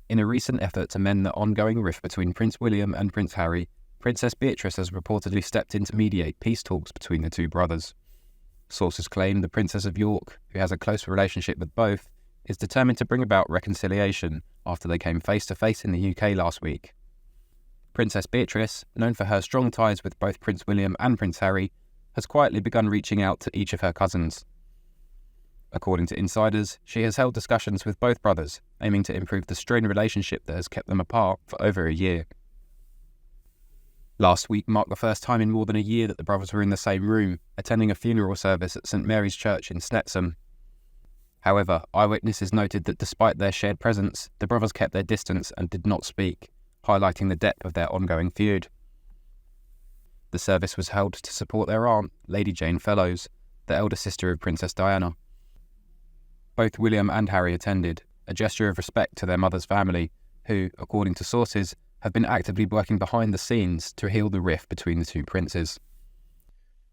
In a recent effort to mend the ongoing rift between Prince William and Prince Harry, Princess Beatrice has reportedly stepped in to mediate peace talks between the two brothers. Sources claim the Princess of York, who has a close relationship with both, is determined to bring about reconciliation after they came face-to-face in the UK last week. Princess Beatrice, known for her strong ties with both Prince William and Prince Harry, has quietly begun reaching out to each of her cousins. According to insiders, she has held discussions with both brothers, aiming to improve the strained relationship that has kept them apart for over a year. Last week marked the first time in more than a year that the brothers were in the same room, attending a funeral service at St Mary's Church in Stetson. However, eyewitnesses noted that despite their shared presence, the brothers kept their distance and did not speak, highlighting the depth of their ongoing feud. The service was held to support their aunt, Lady Jane Fellows, the elder sister of Princess Diana. Both William and Harry attended, a gesture of respect to their mother's family, who, according to sources, have been actively working behind the scenes to heal the rift between the two princes.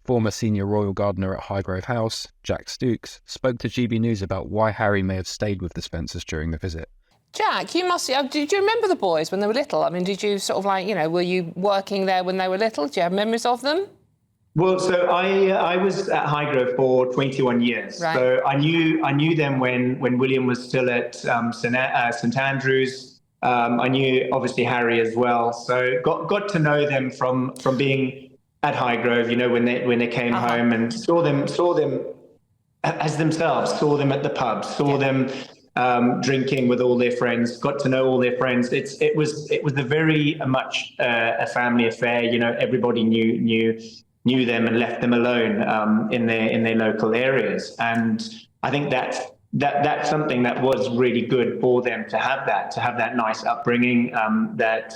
Former senior royal gardener at Highgrove House, Jack Stooks, spoke to GB News about why Harry may have stayed with the Spencers during the visit. Jack, you must... did you remember the boys when they were little? I mean, did you sort of like, were you working there when they were little? Do you have memories of them? Well, so I was at Highgrove for 21 years. Right. So I knew them when William was still at St Andrews. I knew obviously Harry as well. So got to know them from being at Highgrove. When they came home and saw them as themselves. Saw them at the pub. Saw them drinking with all their friends. Got to know all their friends. It was a very much a family affair. Everybody knew them and left them alone in their local areas. And I think that's something that was really good for them to have that nice upbringing that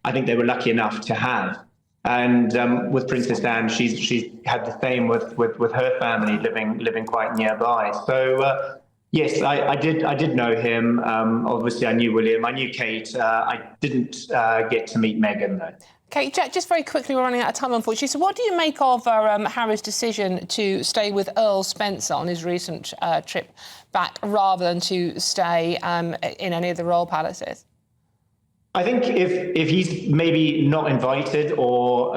I think they were lucky enough to have. And with Princess Anne, she's had the same with her family living quite nearby. So yes, I did know him. Obviously, I knew William. I knew Kate. I didn't get to meet Meghan though. Okay, Jack, just very quickly, we're running out of time, unfortunately. So what do you make of Harry's decision to stay with Earl Spencer on his recent trip back rather than to stay in any of the royal palaces? I think if he's maybe not invited, or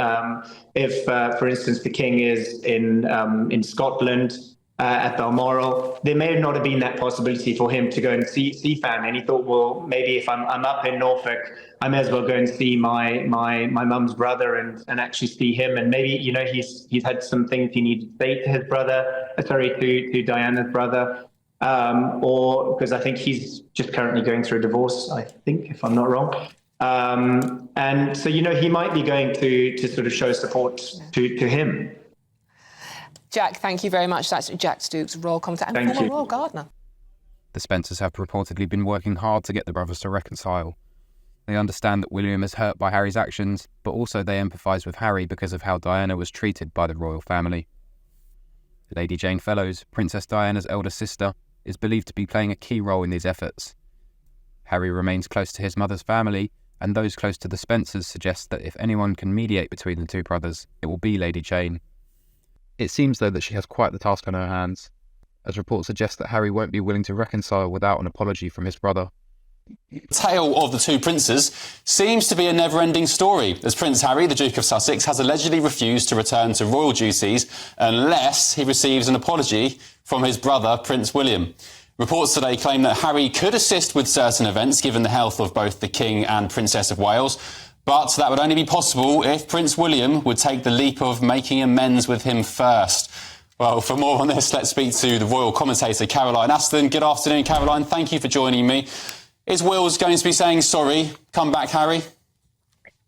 if, for instance, the King is in Scotland at Balmoral, there may not have been that possibility for him to go and see family. And he thought, well, maybe if I'm up in Norfolk, I may as well go and see my mum's brother and actually see him. And maybe he's had some things he needed to say to his brother, to Diana's brother, or because I think he's just currently going through a divorce, I think, if I'm not wrong. And so he might be going to sort of show support to him. Jack, thank you very much. That's Jack Stooks, royal commentator and former royal gardener. The Spencers have reportedly been working hard to get the brothers to reconcile. They understand that William is hurt by Harry's actions, but also they empathise with Harry because of how Diana was treated by the royal family. Lady Jane Fellows, Princess Diana's elder sister, is believed to be playing a key role in these efforts. Harry remains close to his mother's family, and those close to the Spencers suggest that if anyone can mediate between the two brothers, it will be Lady Jane. It seems, though, that she has quite the task on her hands, as reports suggest that Harry won't be willing to reconcile without an apology from his brother. The tale of the two princes seems to be a never-ending story, as Prince Harry, the Duke of Sussex, has allegedly refused to return to royal duties unless he receives an apology from his brother, Prince William. Reports today claim that Harry could assist with certain events, given the health of both the King and Princess of Wales, but that would only be possible if Prince William would take the leap of making amends with him first. Well, for more on this, let's speak to the royal commentator, Caroline Aston. Good afternoon, Caroline. Thank you for joining me. Is Wills going to be saying sorry? Come back, Harry?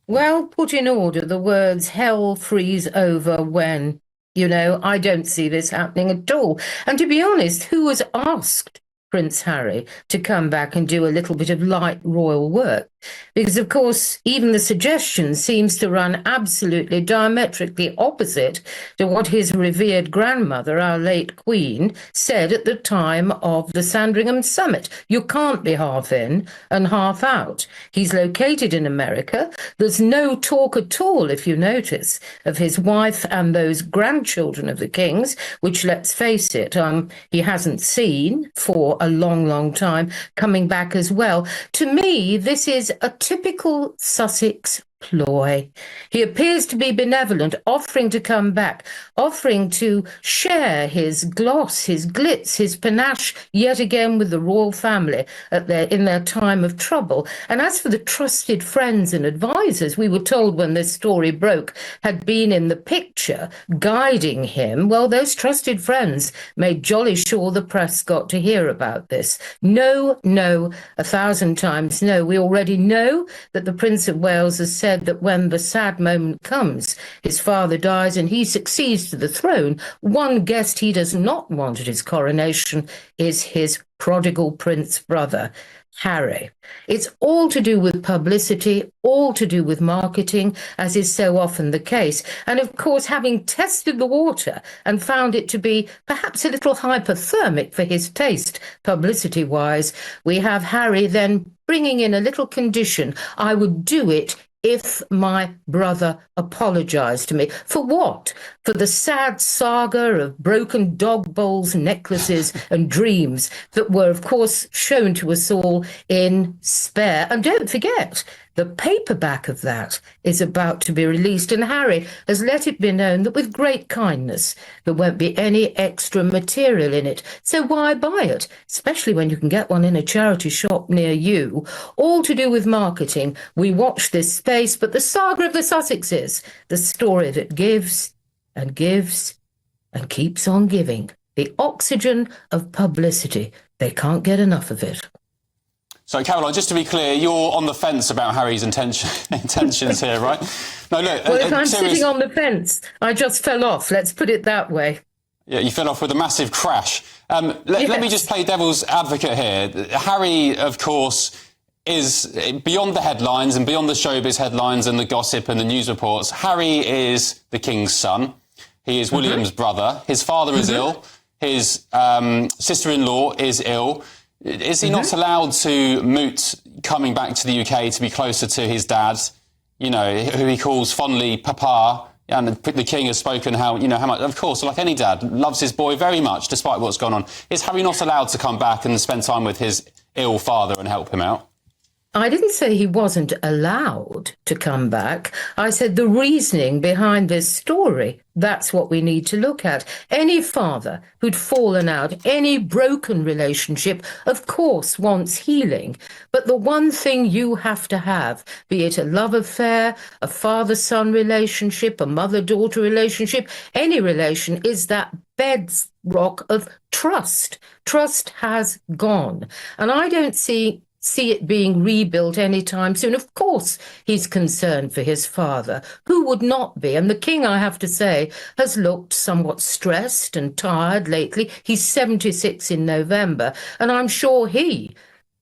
Well, put in order the words hell freeze over when. I don't see this happening at all. And to be honest, who has asked Prince Harry to come back and do a little bit of light royal work? Because, of course, even the suggestion seems to run absolutely diametrically opposite to what his revered grandmother, our late Queen, said at the time of the Sandringham Summit. You can't be half in and half out. He's located in America. There's no talk at all, if you notice, of his wife and those grandchildren of the king's, which, let's face it, he hasn't seen for a long, long time, coming back as well. To me, this is a typical Sussex ploy. He appears to be benevolent, offering to come back, offering to share his gloss, his glitz, his panache yet again with the royal family in their time of trouble. And as for the trusted friends and advisors, we were told when this story broke, had been in the picture guiding him, well, those trusted friends made jolly sure the press got to hear about this. No, 1,000 times no. We already know that the Prince of Wales has said that when the sad moment comes, his father dies and he succeeds to the throne, one guest he does not want at his coronation is his prodigal prince brother, Harry. It's all to do with publicity, all to do with marketing, as is so often the case. And of course, having tested the water and found it to be perhaps a little hypothermic for his taste, publicity-wise, we have Harry then bringing in a little condition. I would do it if my brother apologised to me. For what? For the sad saga of broken dog bowls, necklaces and dreams that were, of course, shown to us all in Spare. And don't forget, the paperback of that is about to be released, and Harry has let it be known that with great kindness there won't be any extra material in it. So why buy it, especially when you can get one in a charity shop near you? All to do with marketing. We watch this space, but the saga of the Sussexes, the story that gives and gives and keeps on giving. The oxygen of publicity. They can't get enough of it. So, Caroline, just to be clear, you're on the fence about Harry's intentions here, right? No, look. Well, if I'm sitting on the fence, I just fell off. Let's put it that way. Yeah, you fell off with a massive crash. Let me just play devil's advocate here. Harry, of course, is beyond the headlines and beyond the showbiz headlines and the gossip and the news reports. Harry is the king's son. He is William's brother. His father is ill. His sister-in-law is ill. Is he not allowed to moot coming back to the UK to be closer to his dad, you know, who he calls fondly Papa? And the king has spoken how much, of course, like any dad, loves his boy very much, despite what's gone on. Is Harry not allowed to come back and spend time with his ill father and help him out? I didn't say he wasn't allowed to come back. I said the reasoning behind this story, that's what we need to look at. Any father who'd fallen out, any broken relationship, of course, wants healing. But the one thing you have to have, be it a love affair, a father-son relationship, a mother-daughter relationship, any relation, is that bedrock of trust. Trust has gone. And I don't see it being rebuilt anytime soon. Of course, he's concerned for his father. Who would not be? And the king, I have to say, has looked somewhat stressed and tired lately. He's 76 in November, and I'm sure he,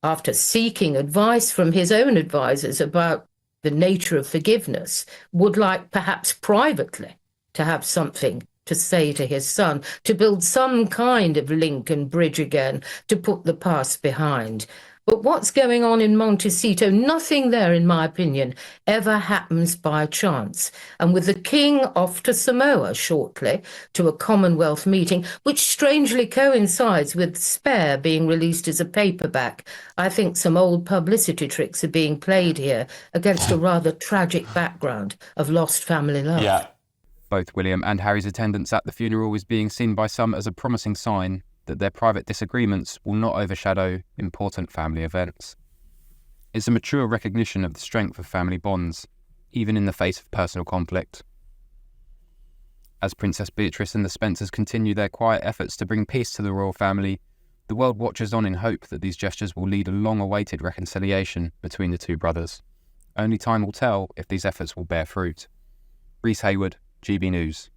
after seeking advice from his own advisors about the nature of forgiveness, would like perhaps privately to have something to say to his son, to build some kind of link and bridge again, to put the past behind. But what's going on in Montecito, nothing there, in my opinion, ever happens by chance. And with the king off to Samoa shortly to a Commonwealth meeting, which strangely coincides with Spare being released as a paperback, I think some old publicity tricks are being played here against a rather tragic background of lost family love. Yeah. Both William and Harry's attendance at the funeral is being seen by some as a promising sign that their private disagreements will not overshadow important family events. It's a mature recognition of the strength of family bonds, even in the face of personal conflict. As Princess Beatrice and the Spencers continue their quiet efforts to bring peace to the royal family, the world watches on in hope that these gestures will lead a long-awaited reconciliation between the two brothers. Only time will tell if these efforts will bear fruit. Rhys Hayward, GB News.